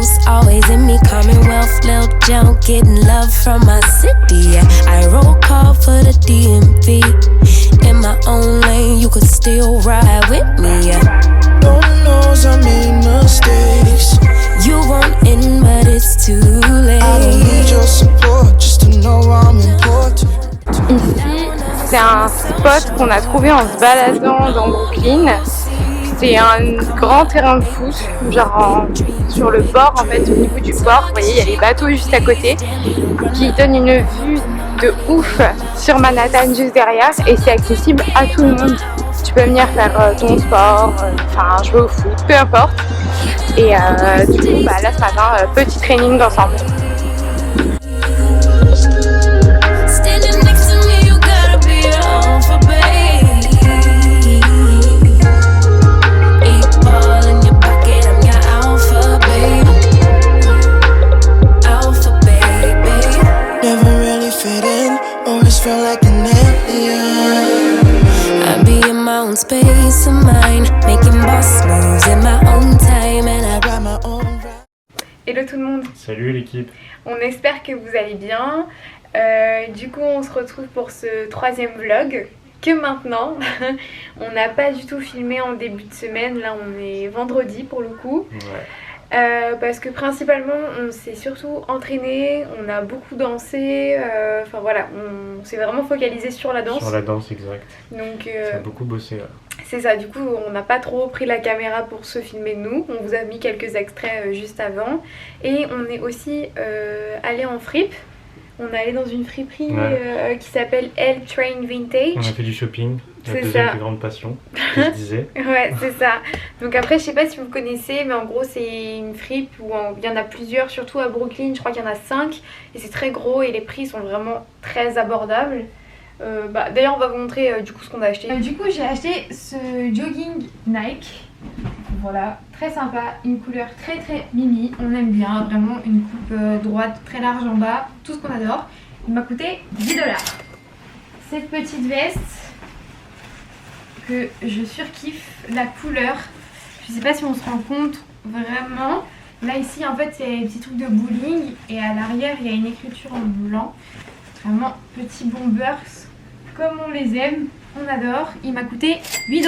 house, always in me Commonwealth, Lil Jump, getting love from my city. Yeah, I roll call for the DMV. In my own lane, you could still ride with me. Yeah. Lord knows I made mistakes. You won't in, but it's too late. I don't need your support just to know I'm important. Ici, c'est un spot qu'on a trouvé en se baladant dans Brooklyn. C'est un grand terrain de foot, genre sur le bord, en fait, au niveau du port. Vous voyez, il y a les bateaux juste à côté qui donnent une vue de ouf sur Manhattan juste derrière, et c'est accessible à tout le monde. Tu peux venir faire ton sport, enfin jouer au foot, peu importe. Et du coup, là ce matin, petit training d'ensemble. Space of mine, making boss moves in my own time, and I got my own. Hello tout le monde. Salut l'équipe. On espère que vous allez bien. Du coup, on se retrouve pour ce troisième vlog. Que maintenant, on n'a pas du tout filmé en début de semaine. Là, on est vendredi pour le coup. Ouais. Parce que principalement on s'est surtout entraîné, on a beaucoup dansé, enfin voilà, on s'est vraiment focalisé sur la danse. Sur la danse, exact. Donc on a beaucoup bossé là. C'est ça, du coup on n'a pas trop pris la caméra pour se filmer nous, on vous a mis quelques extraits juste avant. Et on est aussi allé en fripe. On est allé dans une friperie qui s'appelle L Train Vintage. On a fait du shopping, la c'est deuxième ça. plus grande passion, que je disais. Ouais, c'est ça. Donc après, je sais pas si vous connaissez, mais en gros, c'est une fripe où il y en a plusieurs, surtout à Brooklyn. Je crois qu'il y en a 5 et c'est très gros et les prix sont vraiment très abordables. D'ailleurs, on va vous montrer du coup ce qu'on a acheté. Du coup, j'ai acheté ce jogging Nike. Voilà, très sympa, une couleur très très mimi, on aime bien, vraiment une coupe droite très large en bas, tout ce qu'on adore. Il m'a coûté 10 $. Cette petite veste que je surkiffe, la couleur, je sais pas si on se rend compte vraiment. Là ici en fait c'est des petits trucs de bowling et à l'arrière il y a une écriture en blanc. Vraiment petits bombers comme on les aime. On adore, il m'a coûté 8 $.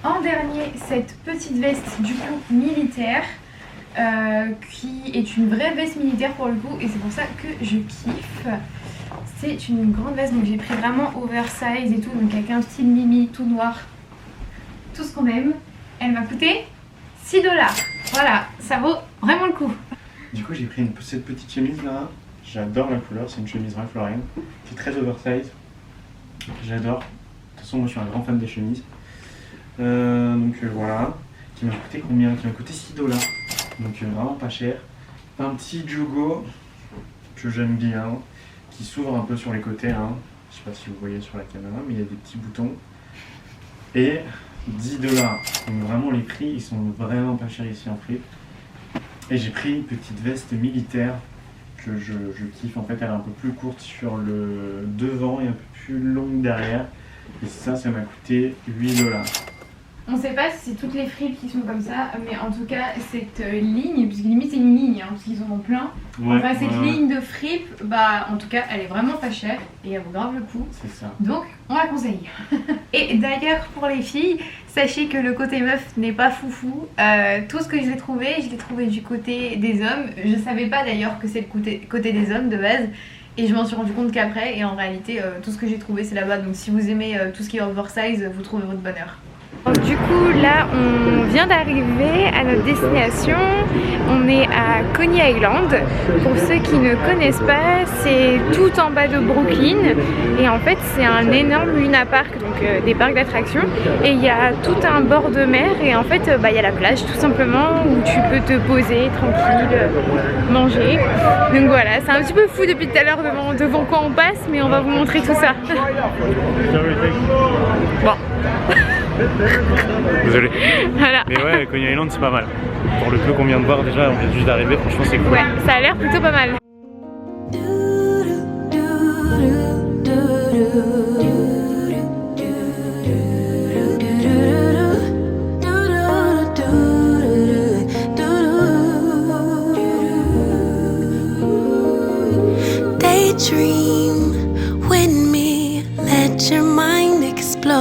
En dernier, cette petite veste du coup militaire qui est une vraie veste militaire pour le coup et c'est pour ça que je kiffe. C'est une grande veste, donc j'ai pris vraiment oversize et tout, donc avec un style mimi tout noir, tout ce qu'on aime. Elle m'a coûté 6 $. Voilà, ça vaut vraiment le coup. Du coup j'ai pris cette petite chemise là, j'adore la couleur, c'est une chemise Ralph Lauren, c'est très oversize, j'adore. De toute façon, moi je suis un grand fan des chemises. Voilà. Qui m'a coûté combien? Qui m'a coûté 6 $. Donc vraiment pas cher. Un petit jogo que j'aime bien, qui s'ouvre un peu sur les côtés. Hein. Je sais pas si vous voyez sur la caméra, mais il y a des petits boutons. Et 10 $. Donc vraiment les prix, ils sont vraiment pas chers ici en fripe. Et j'ai pris une petite veste militaire que je kiffe. En fait, elle est un peu plus courte sur le devant et un peu plus longue derrière. Et ça m'a coûté 8 $. On sait pas si c'est toutes les fripes qui sont comme ça, mais en tout cas cette ligne, puisque limite c'est une ligne, parce qu'ils en ont plein. Ouais, cette ligne de fripes, en tout cas elle est vraiment pas chère et elle vaut grave le coup. C'est ça. Donc on la conseille. Et d'ailleurs pour les filles, sachez que le côté meuf n'est pas foufou. Tout ce que je l'ai trouvé du côté des hommes. Je savais pas d'ailleurs que c'est le côté des hommes de base. Et je m'en suis rendu compte qu'après, et en réalité, tout ce que j'ai trouvé c'est là-bas. Donc si vous aimez tout ce qui est oversize, vous trouvez votre bonheur. Du coup là on vient d'arriver à notre destination, on est à Coney Island. Pour ceux qui ne connaissent pas, c'est tout en bas de Brooklyn et en fait c'est un énorme Luna Park, donc des parcs d'attractions, et il y a tout un bord de mer et en fait il y a la plage tout simplement où tu peux te poser tranquille, manger. Donc voilà, c'est un petit peu fou depuis tout à l'heure devant quoi on passe, mais on va vous montrer tout ça. Bon. Désolé. Voilà. Mais ouais, Coney Island c'est pas mal. Pour le peu qu'on vient de voir déjà, on vient juste d'arriver, franchement c'est cool. Ouais, ça a l'air plutôt pas mal. let your mind explore.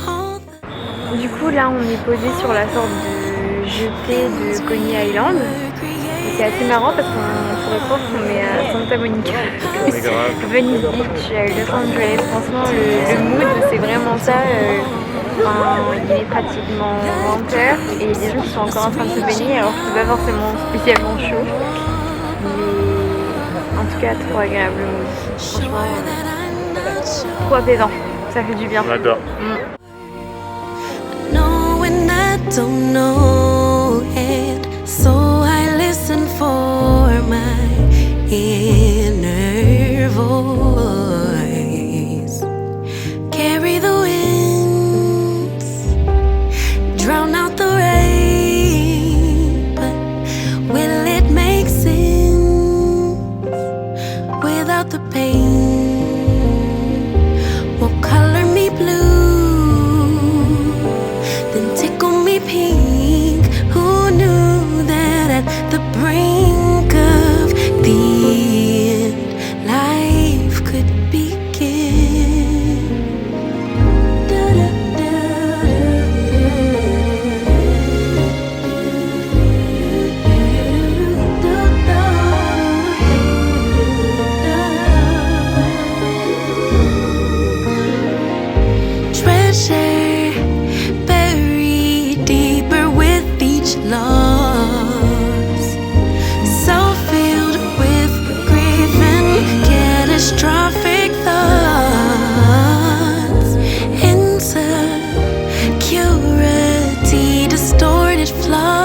All the Du coup là on est posé sur la sorte de jetée de Coney Island. Et c'est assez marrant parce qu'on pourrait croire qu'on est à Santa Monica. Venice Beach, Los Angeles, franchement le mood c'est vraiment ça. Il est pratiquement 20h et les gens qui sont encore en train de se baigner alors que c'est pas forcément spécialement chaud. Mais en tout cas trop agréable le mood. Franchement, trop apaisant. Ça fait du bien. On adore. know when I don't know it, so I listen for my inner voice. Carry the winds, drown out the rain, but will it make sense without the pain? Won't color me blue, then tickle me pink. Who knew that at the brink of the end, life could begin? Treasure buried deeper with each loss, so filled with grief and catastrophic thoughts, insecurity, distorted flaws.